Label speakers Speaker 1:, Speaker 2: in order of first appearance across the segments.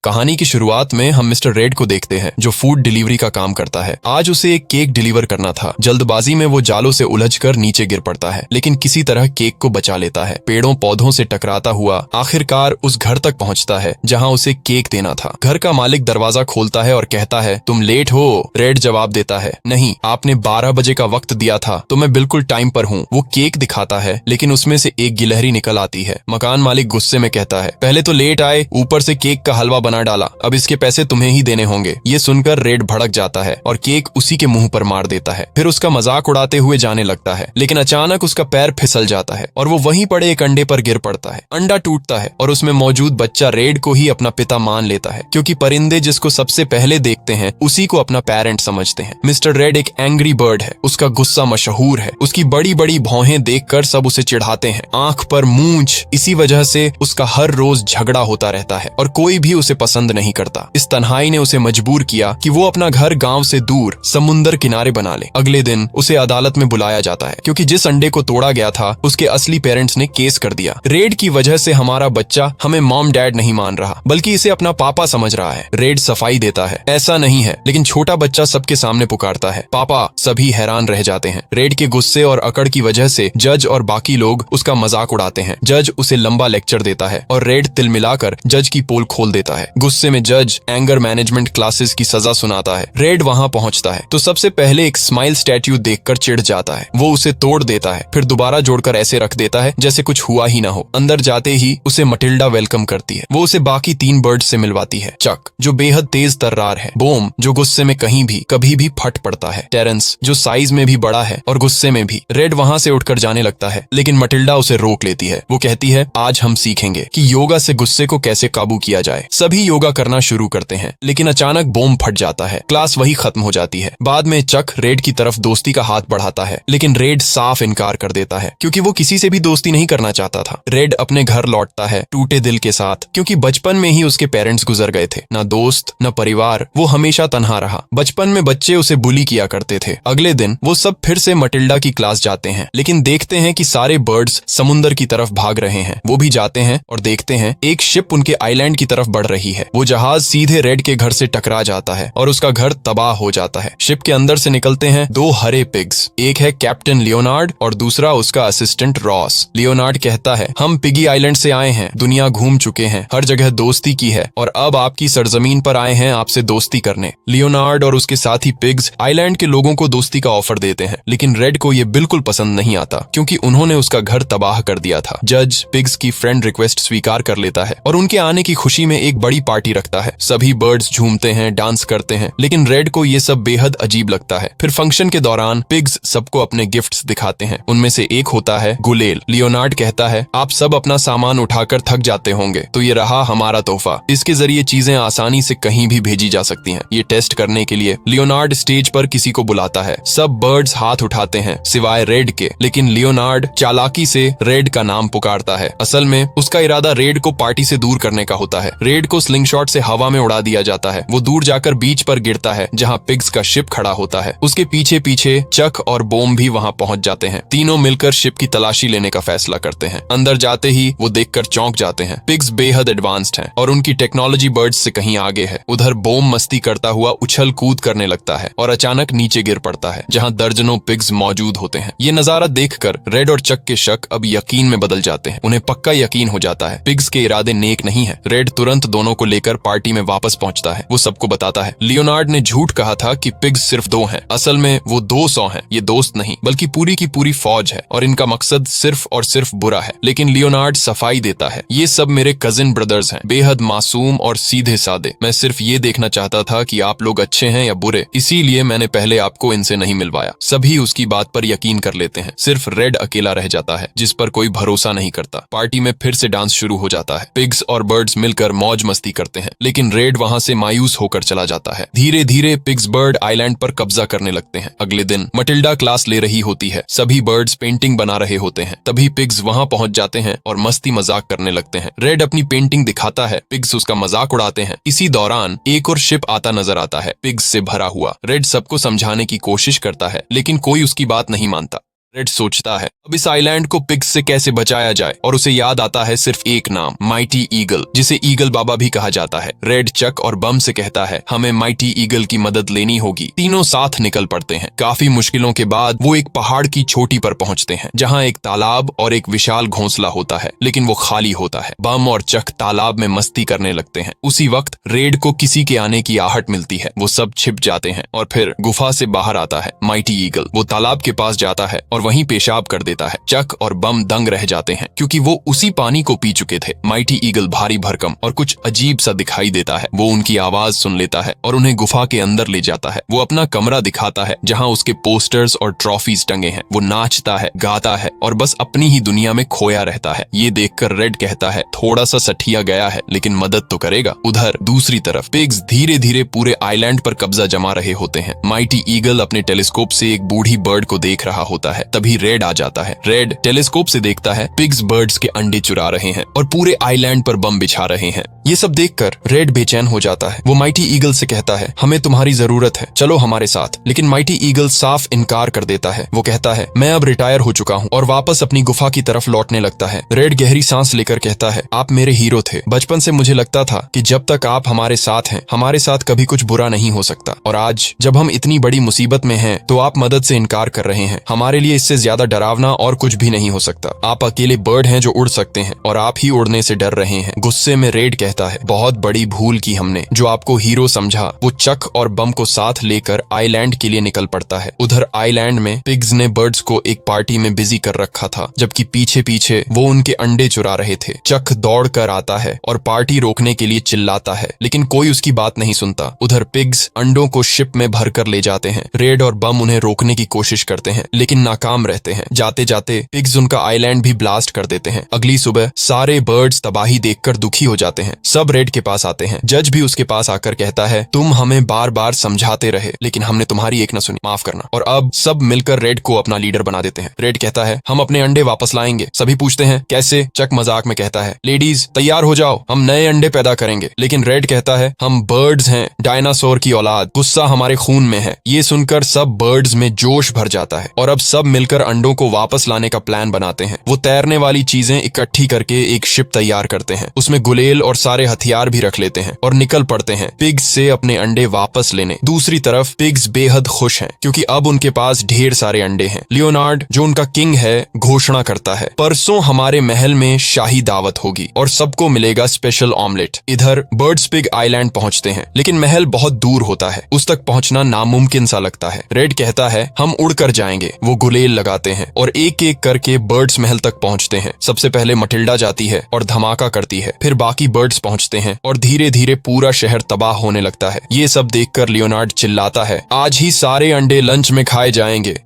Speaker 1: कहानी की शुरुआत में हम मिस्टर रेड को देखते हैं जो फूड डिलीवरी का काम करता है। आज उसे एक केक डिलीवर करना था। जल्दबाजी में वो जालों से उलझकर नीचे गिर पड़ता है, लेकिन किसी तरह केक को बचा लेता है। पेड़ों पौधों से टकराता हुआ आखिरकार उस घर तक पहुंचता है जहां उसे केक देना था। घर का मालिक दरवाजा खोलता है और कहता है, तुम लेट हो। रेड जवाब देता है, नहीं, आपने 12 बजे का वक्त दिया था तो मैं बिल्कुल टाइम पर हूँ। वो केक दिखाता है, लेकिन उसमें से एक गिलहरी निकल आती है। मकान मालिक गुस्से में कहता है, पहले तो लेट आए, ऊपर से केक का हलवा बना डाला, अब इसके पैसे तुम्हें ही देने होंगे। ये सुनकर रेड भड़क जाता है और केक उसी के मुंह पर मार देता है। फिर उसका मजाक उड़ाते हुए जाने लगता है, लेकिन अचानक उसका पैर फिसल जाता है और वो वहीं पड़े एक अंडे पर गिर पड़ता है। अंडा टूटता है और उसमें मौजूद बच्चा रेड को ही अपना पिता मान लेता है, क्योंकि परिंदे जिसको सबसे पहले देखते हैं उसी को अपना पेरेंट समझते हैं। मिस्टर रेड एक एंग्री बर्ड है। उसका गुस्सा मशहूर है। उसकी बड़ी बड़ी भौहें देखकर सब उसे चिढ़ाते हैं। आंख पर मूंछ, इसी वजह से उसका हर रोज झगड़ा होता रहता है और कोई भी उसे पसंद नहीं करता। इस तन्हाई ने उसे मजबूर किया कि वो अपना घर गांव से दूर समुंदर किनारे बना ले। अगले दिन उसे अदालत में बुलाया जाता है, क्योंकि जिस अंडे को तोड़ा गया था उसके असली पेरेंट्स ने केस कर दिया। रेड की वजह से हमारा बच्चा हमें मॉम डैड नहीं मान रहा, बल्कि इसे अपना पापा समझ रहा है। रेड सफाई देता है, ऐसा नहीं है, लेकिन छोटा बच्चा सबके सामने पुकारता है, पापा। सभी हैरान रह जाते हैं। रेड के गुस्से और अकड़ की वजह से जज और बाकी लोग उसका मजाक उड़ाते हैं। जज उसे लंबा लेक्चर देता है और रेड तिलमिलाकर जज की पोल खोल देता है। गुस्से में जज एंगर मैनेजमेंट क्लासेस की सजा सुनाता है। रेड वहां पहुंचता है तो सबसे पहले एक स्माइल स्टैट्यू देखकर चिढ़ जाता है। वो उसे तोड़ देता है, फिर दोबारा जोड़कर ऐसे रख देता है जैसे कुछ हुआ ही ना हो। अंदर जाते ही उसे मटिल्डा वेलकम करती है। वो उसे बाकी 3 बर्ड्स से मिलवाती है। चक, जो बेहद तेज तर्रार है। बोम, जो गुस्से में कहीं भी कभी भी फट पड़ता है। टेरेंस, जो साइज में भी बड़ा है और गुस्से में भी। रेड वहां से उठकर जाने लगता है, लेकिन मटिल्डा उसे रोक लेती है। वो कहती है, आज हम सीखेंगे कि योगा से गुस्से को कैसे काबू किया जाए। सभी योगा करना शुरू करते हैं, लेकिन अचानक बोम फट जाता है। क्लास वही खत्म हो जाती है। बाद में चक रेड की तरफ दोस्ती का हाथ बढ़ाता है, लेकिन रेड साफ इनकार कर देता है, क्योंकि वो किसी से भी दोस्ती नहीं करना चाहता था। रेड अपने घर लौटता है टूटे दिल के साथ, क्योंकि बचपन में ही उसके पेरेंट्स गुजर गए थे। न दोस्त न परिवार, वो हमेशा तन्हा रहा। बचपन में बच्चे उसे बुली किया करते थे। अगले दिन वो सब फिर से मटिल्डा की क्लास जाते हैं, लेकिन देखते हैं कि सारे बर्ड्स समुंदर की तरफ भाग रहे हैं। वो भी जाते हैं और देखते हैं एक शिप उनके आइलैंड की तरफ बढ़ रही है। वो जहाज सीधे रेड के घर से टकरा जाता है और उसका घर तबाह हो जाता है। शिप के अंदर से निकलते हैं 2 हरे पिग्स। एक है कैप्टन लियोनार्ड और दूसरा उसका असिस्टेंट रॉस। लियोनार्ड कहता है, हम पिगी आइलैंड से आए हैं, दुनिया घूम चुके हैं, हर जगह दोस्ती की है और अब आपकी सरजमीन पर आए हैं आपसे दोस्ती करने। लियोनार्ड और उसके साथी पिग्स आइलैंड के लोगों को दोस्ती का ऑफर देते हैं, लेकिन रेड को ये बिल्कुल पसंद नहीं आता, क्योंकि उन्होंने उसका घर तबाह कर दिया था। जज पिग्स की फ्रेंड रिक्वेस्ट स्वीकार कर लेता है और उनके आने की खुशी में एक बड़ी पार्टी रखता है। सभी बर्ड्स झूमते हैं, डांस करते हैं, लेकिन रेड को ये सब बेहद अजीब लगता है। फिर फंक्शन के दौरान पिग्स सबको अपने गिफ्ट्स दिखाते हैं। उनमें से एक होता है गुलेल। लियोनार्ड कहता है, आप सब अपना सामान उठाकर थक जाते होंगे, तो ये रहा हमारा तोहफा। इसके जरिए चीजें आसानी से कहीं भी भेजी जा सकती हैं। ये टेस्ट करने के लिए लियोनार्ड स्टेज पर किसी को बुलाता है। सब बर्ड्स हाथ उठाते हैं सिवाय रेड के, लेकिन लियोनार्ड चालाकी से रेड का नाम पुकारता है। असल में उसका इरादा रेड को पार्टी से दूर करने का होता है। रेड को स्लिंगशॉट से हवा में उड़ा दिया जाता है। वो दूर जाकर बीच पर गिरता है जहां पिग्स का शिप खड़ा होता है। उसके पीछे पीछे चक और बोम भी वहां पहुंच जाते हैं। तीनों मिलकर शिप की तलाशी लेने का फैसला करते हैं। अंदर जाते ही वो देखकर चौंक जाते हैं। पिग्स बेहद एडवांस्ड हैं और उनकी टेक्नोलॉजी बर्ड्स से कहीं आगे है। उधर बोम मस्ती करता हुआ उछल कूद करने लगता है और अचानक नीचे गिर पड़ता है, जहां दर्जनों पिग्स मौजूद होते हैं। ये नजारा देखकर रेड और चक के शक अब यकीन में बदल जाते हैं। उन्हें पक्का यकीन हो जाता है पिग्स के इरादे नेक नहीं है। रेड तुरंत दोनों को लेकर पार्टी में वापस पहुंचता है। वो सबको बताता है, लियोनार्ड ने झूठ कहा था कि पिग्स सिर्फ 2 हैं। असल में वो 200 हैं। ये दोस्त नहीं, बल्कि पूरी की पूरी फौज है और इनका मकसद सिर्फ और सिर्फ बुरा है। लेकिन लियोनार्ड सफाई देता है, ये सब मेरे कजिन ब्रदर्स हैं, बेहद मासूम और सीधे सादे। मैं सिर्फ ये देखना चाहता था कि आप लोग अच्छे हैं या बुरे, इसीलिए मैंने पहले आपको इनसे नहीं मिलवाया। सभी उसकी बात पर यकीन कर लेते हैं। सिर्फ रेड अकेला रह जाता है, जिस पर कोई भरोसा नहीं करता। पार्टी में फिर से डांस शुरू हो जाता है। पिग्स और बर्ड्स मिलकर मौज मस्ती करते हैं, लेकिन रेड वहां से मायूस होकर चला जाता है। धीरे धीरे पिग्स बर्ड आइलैंड पर कब्जा करने लगते हैं। अगले दिन मटिल्डा क्लास ले रही होती है। सभी बर्ड्स पेंटिंग बना रहे होते हैं। तभी पिग्स वहां पहुंच जाते हैं और मस्ती मजाक करने लगते हैं। रेड अपनी पेंटिंग दिखाता है, पिग्स उसका मजाक उड़ाते हैं। इसी दौरान एक और शिप आता नजर आता है, पिग्स से भरा हुआ। रेड सबको समझाने की कोशिश करता है, लेकिन कोई उसकी बात नहीं मानता। रेड सोचता है अब इस आइलैंड को पिग्स से कैसे बचाया जाए और उसे याद आता है सिर्फ एक नाम, माइटी ईगल, जिसे ईगल बाबा भी कहा जाता है। रेड चक और बम से कहता है हमें माइटी ईगल की मदद लेनी होगी। तीनों साथ निकल पड़ते हैं। काफी मुश्किलों के बाद वो एक पहाड़ की चोटी पर पहुंचते हैं जहां एक तालाब और एक विशाल घोंसला होता है, लेकिन वो खाली होता है। बम और चक तालाब में मस्ती करने लगते हैं। उसी वक्त रेड को किसी के आने की आहट मिलती है। वो सब छिप जाते हैं और फिर गुफा से बाहर आता है माइटी ईगल। वो तालाब के पास जाता है और वहीं पेशाब कर देता है। चक और बम दंग रह जाते हैं क्योंकि वो उसी पानी को पी चुके थे। माइटी ईगल भारी भरकम और कुछ अजीब सा दिखाई देता है। वो उनकी आवाज सुन लेता है और उन्हें गुफा के अंदर ले जाता है। वो अपना कमरा दिखाता है जहां उसके पोस्टर्स और ट्रॉफीज टंगे हैं। वो नाचता है, गाता है और बस अपनी ही दुनिया में खोया रहता है। ये देखकर रेड कहता है थोड़ा सा सठिया गया है लेकिन मदद तो करेगा। उधर दूसरी तरफ पिग्स धीरे धीरे पूरे आइलैंड पर कब्जा जमा रहे होते हैं। माइटी ईगल अपने टेलीस्कोप से एक बूढ़ी बर्ड को देख रहा होता है। तभी रेड आ जाता है। रेड टेलीस्कोप से देखता है पिग्स बर्ड्स के अंडे चुरा रहे हैं और पूरे आइलैंड पर बम बिछा रहे हैं। ये सब देखकर रेड बेचैन हो जाता है। वो माइटी ईगल से कहता है हमें तुम्हारी जरूरत है, चलो हमारे साथ। लेकिन माइटी ईगल साफ इनकार कर देता है। वो कहता है मैं अब रिटायर हो चुका हूँ और वापस अपनी गुफा की तरफ लौटने लगता है। रेड गहरी सांस लेकर कहता है आप मेरे हीरो थे। बचपन से मुझे लगता था कि जब तक आप हमारे साथ हैं हमारे साथ कभी कुछ बुरा नहीं हो सकता, और आज जब हम इतनी बड़ी मुसीबत में हैं तो आप मदद से इनकार कर रहे हैं। हमारे लिए इससे ज्यादा डरावना और कुछ भी नहीं हो सकता। आप अकेले बर्ड हैं जो उड़ सकते हैं और आप ही उड़ने से डर रहे हैं। गुस्से में रेड कहता है बहुत बड़ी भूल की हमने, जो आपको हीरो समझा। वो चक और बम को साथ लेकर आइलैंड के लिए निकल पड़ता है। उधर आइलैंड में पिग्स ने बर्ड्स को एक पार्टी में बिजी कर रखा था, जबकि पीछे पीछे वो उनके अंडे चुरा रहे थे। चक दौड़ कर आता है और पार्टी रोकने के लिए चिल्लाता है, लेकिन कोई उसकी बात नहीं सुनता। उधर पिग्स अंडों को शिप में भरकर ले जाते हैं। रेड और बम उन्हें रोकने की कोशिश करते हैं लेकिन नाकाम रहते हैं। जाते जाते पिग्स उनका आइलैंड भी ब्लास्ट कर देते हैं। अगली सुबह सारे बर्ड्स तबाही देखकर दुखी हो जाते हैं। सब रेड के पास आते हैं। जज भी उसके पास आकर कहता है तुम हमें बार बार समझाते रहे लेकिन हमने तुम्हारी एक न सुनी, माफ करना। और अब सब मिलकर रेड को अपना लीडर बना देते हैं। रेड कहता है हम अपने अंडे वापस लाएंगे। सभी पूछते हैं कैसे? चक मजाक में कहता है लेडीज तैयार हो जाओ, हम नए अंडे पैदा करेंगे। लेकिन रेड कहता है हम बर्ड्स हैं, डायनासोर की औलाद, गुस्सा हमारे खून में है। ये सुनकर सब बर्ड्स में जोश भर जाता है और अब सब मिलकर अंडों को वापस लाने का प्लान बनाते हैं। वो तैरने वाली चीजें इकट्ठी करके एक शिप तैयार करते हैं। उसमें गुलेल और सारे हथियार भी रख लेते हैं और निकल पड़ते हैं पिग्स से अपने अंडे वापस लेने। दूसरी तरफ पिग्स बेहद खुश हैं क्योंकि अब उनके पास ढेर सारे अंडे हैं। लियोनार्ड जो उनका किंग है घोषणा करता है परसों हमारे महल में शाही दावत होगी और सबको मिलेगा स्पेशल ऑमलेट। इधर बर्ड्स पिग आइलैंड पहुंचते हैं लेकिन महल बहुत दूर होता है। उस तक पहुंचना नामुमकिन सा लगता है। रेड कहता है हम उड़कर जाएंगे। वो गुलेल लगाते हैं और एक एक करके बर्ड्स महल तक पहुंचते हैं। सबसे पहले मटिल्डा जाती है और धमाका करती है। फिर बाकी बर्ड्स पहुंचते हैं और धीरे धीरे पूरा शहर तबाह होने लगता है। ये सब देखकर लियोनार्ड चिल्लाता है आज ही सारे अंडे लंच में खाए जाएंगे।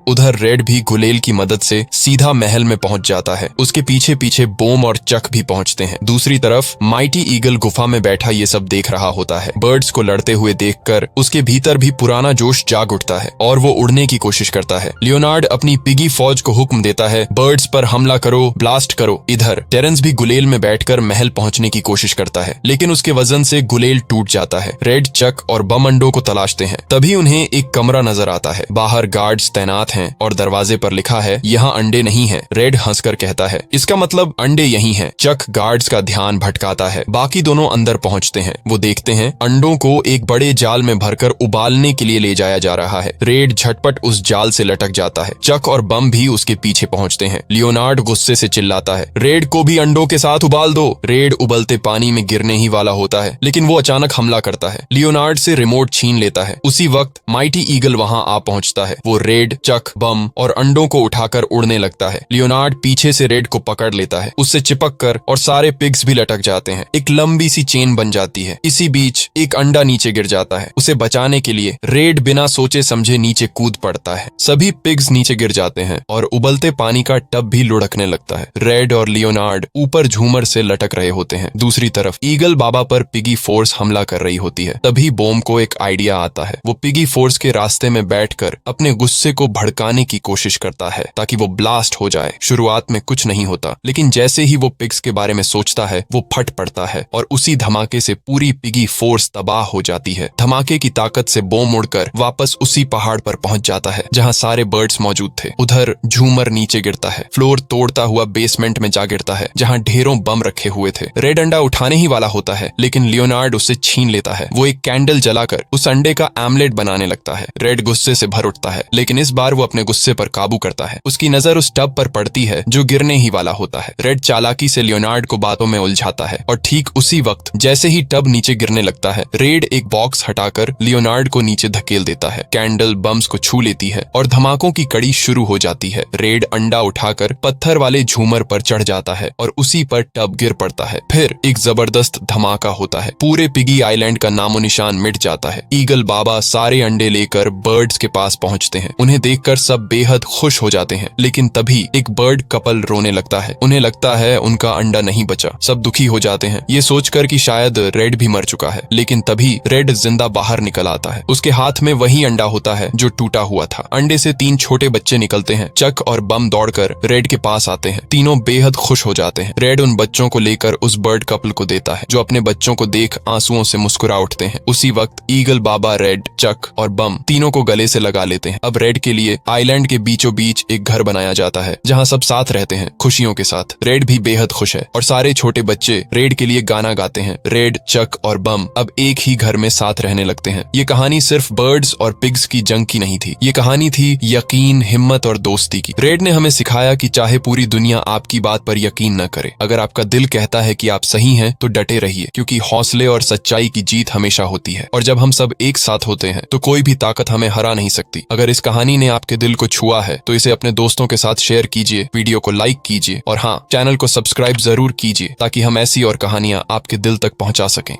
Speaker 1: उधर रेड भी गुलेल की मदद से सीधा महल में पहुंच जाता है। उसके पीछे पीछे बोम और चक भी पहुंचते हैं। दूसरी तरफ माइटी ईगल गुफा में बैठा ये सब देख रहा होता है। बर्ड्स को लड़ते हुए देखकर उसके भीतर भी पुराना जोश जाग उठता है और वो उड़ने की कोशिश करता है। लियोनार्ड अपनी पिगी फौज को हुक्म देता है बर्ड्स पर हमला करो, ब्लास्ट करो। इधर टेरेंस भी गुलेल में बैठकर महल पहुंचने की कोशिश करता है लेकिन उसके वजन से गुलेल टूट जाता है। रेड, चक और बम अंडों को तलाशते हैं। तभी उन्हें एक कमरा नजर आता है। बाहर गार्ड्स तैनात हैं और दरवाजे पर लिखा है यहाँ अंडे नहीं है। रेड हंसकर कहता है इसका मतलब अंडे यही हैं। चक गार्ड्स का ध्यान भटकाता है। बाकी दोनों अंदर पहुंचते हैं। वो देखते हैं अंडों को एक बड़े जाल में भरकर उबालने के लिए ले जाया जा रहा है। रेड झटपट उस जाल से लटक जाता है। चक और बम भी उसके पीछे पहुंचते हैं। लियोनार्ड गुस्से से चिल्लाता है रेड को भी अंडों के साथ उबाल दो। रेड उबलते पानी में गिरने ही वाला होता है लेकिन वो अचानक हमला करता है। लियोनार्ड से रिमोट छीन लेता है। उसी वक्त माइटी ईगल वहां आ पहुंचता है। वो रेड, चक, बम और अंडों को उठाकर उड़ने लगता है। लियोनार्ड पीछे से रेड को पकड़ लेता है। उससे चिपक कर और सारे पिग्स भी लटक जाते हैं। एक लंबी सी चेन बन जाती है। इसी बीच एक अंडा नीचे गिर जाता है। उसे बचाने के लिए रेड बिना सोचे समझे नीचे कूद पड़ता है। सभी पिग्स नीचे गिर जाते हैं और उबलते पानी का टब भी लुढ़कने लगता है। रेड और लियोनार्ड ऊपर झूमर से लटक रहे होते हैं। दूसरी तरफ ईगल बाबा पर पिगी फोर्स हमला कर रही होती है। तभी बोम को एक आइडिया आता है। वो पिगी फोर्स के रास्ते में बैठकर अपने गुस्से को भड़काने की कोशिश करता है ताकि वो ब्लास्ट हो जाए। शुरुआत में कुछ नहीं होता, लेकिन जैसे ही वो पिग्स के बारे में सोचता है वो फट पड़ता है और उसी धमाके से पूरी पिगी फोर्स तबाह हो जाती है। धमाके की ताकत से बम उड़कर वापस उसी पहाड़ पर पहुंच जाता है जहां सारे बर्ड्स मौजूद थे। उधर झूमर नीचे गिरता है, फ्लोर तोड़ता हुआ बेसमेंट में जा गिरता है जहां ढेरों बम रखे हुए थे। रेड अंडा उठाने ही वाला होता है, लेकिन लियोनार्ड उसे छीन लेता है। वो एक कैंडल जलाकर उस अंडे का आमलेट बनाने लगता है। रेड गुस्से से भर उठता है, लेकिन इस बार वो अपने गुस्से पर काबू करता है। उसकी नजर उस टब पर पड़ती है जो गिरने ही वाला होता है। रेड चालाकी से लियोनार्ड को बातों में उलझाता है और ठीक उसी वक्त जैसे ही टब नीचे गिरने लगता है, रेड एक बॉक्स हटाकर लियोनार्ड को नीचे धकेल देता है। कैंडल बम्स को छू लेती है और धमाकों की कड़ी शुरू हो जाती है। रेड अंडा उठाकर पत्थर वाले झूमर पर चढ़ जाता है और उसी पर टब गिर पड़ता है। फिर एक जबरदस्त धमाका होता है। पूरे पिगी आइलैंड का नामो निशान मिट जाता है। ईगल बाबा सारे अंडे लेकर बर्ड्स के पास पहुंचते हैं। उन्हें देखकर सब बेहद खुश हो जाते हैं, लेकिन तभी एक बर्ड कपल रोने लगता है। उन्हें लगता है उनका अंडा नहीं बचा। सब दुखी हो जाते हैं, ये सोचकर कि शायद रेड भी मर चुका है, लेकिन तभी रेड जिंदा बाहर निकल आता है। उसके हाथ में वही अंडा होता है जो टूटा हुआ था। अंडे से 3 छोटे बच्चे निकलते हैं। चक और बम दौड़कर रेड के पास आते हैं। तीनों बेहद खुश हो जाते हैं। रेड उन बच्चों को लेकर उस बर्ड कपल को देता है, जो अपने बच्चों को देख आंसुओं से मुस्कुरा उठते हैं। उसी वक्त ईगल बाबा, रेड, चक और बम तीनों को गले से लगा लेते हैं। अब रेड के लिए आइलैंड के बीचों बीच एक घर बनाया जाता है जहां सब साथ रहते हैं, खुशियों के साथ। रेड भी बेहद खुश है और सारे छोटे बच्चे रेड के लिए गाना गाते हैं। रेड, चक और बम अब एक ही घर में साथ रहने लगते हैं। ये कहानी सिर्फ बर्ड्स और पिग्स की जंग की नहीं थी, ये कहानी थी यकीन, हिम्मत और दोस्ती की। रेड ने हमें सिखाया कि चाहे पूरी दुनिया आपकी बात पर यकीन न करे, अगर आपका दिल कहता है कि आप सही हैं तो डटे रहिए, क्योंकि हौसले और सच्चाई की जीत हमेशा होती है। और जब हम सब एक साथ होते हैं तो कोई भी ताकत हमें हरा नहीं सकती। अगर इस कहानी ने आपके दिल को छुआ है तो इसे अपने दोस्तों के साथ शेयर कीजिए, वीडियो को लाइक कीजिए और हाँ, चैनल को सब्सक्राइब जरूर कीजिए ताकि हम ऐसी और कहानियां आपके दिल तक पहुंचा सकें।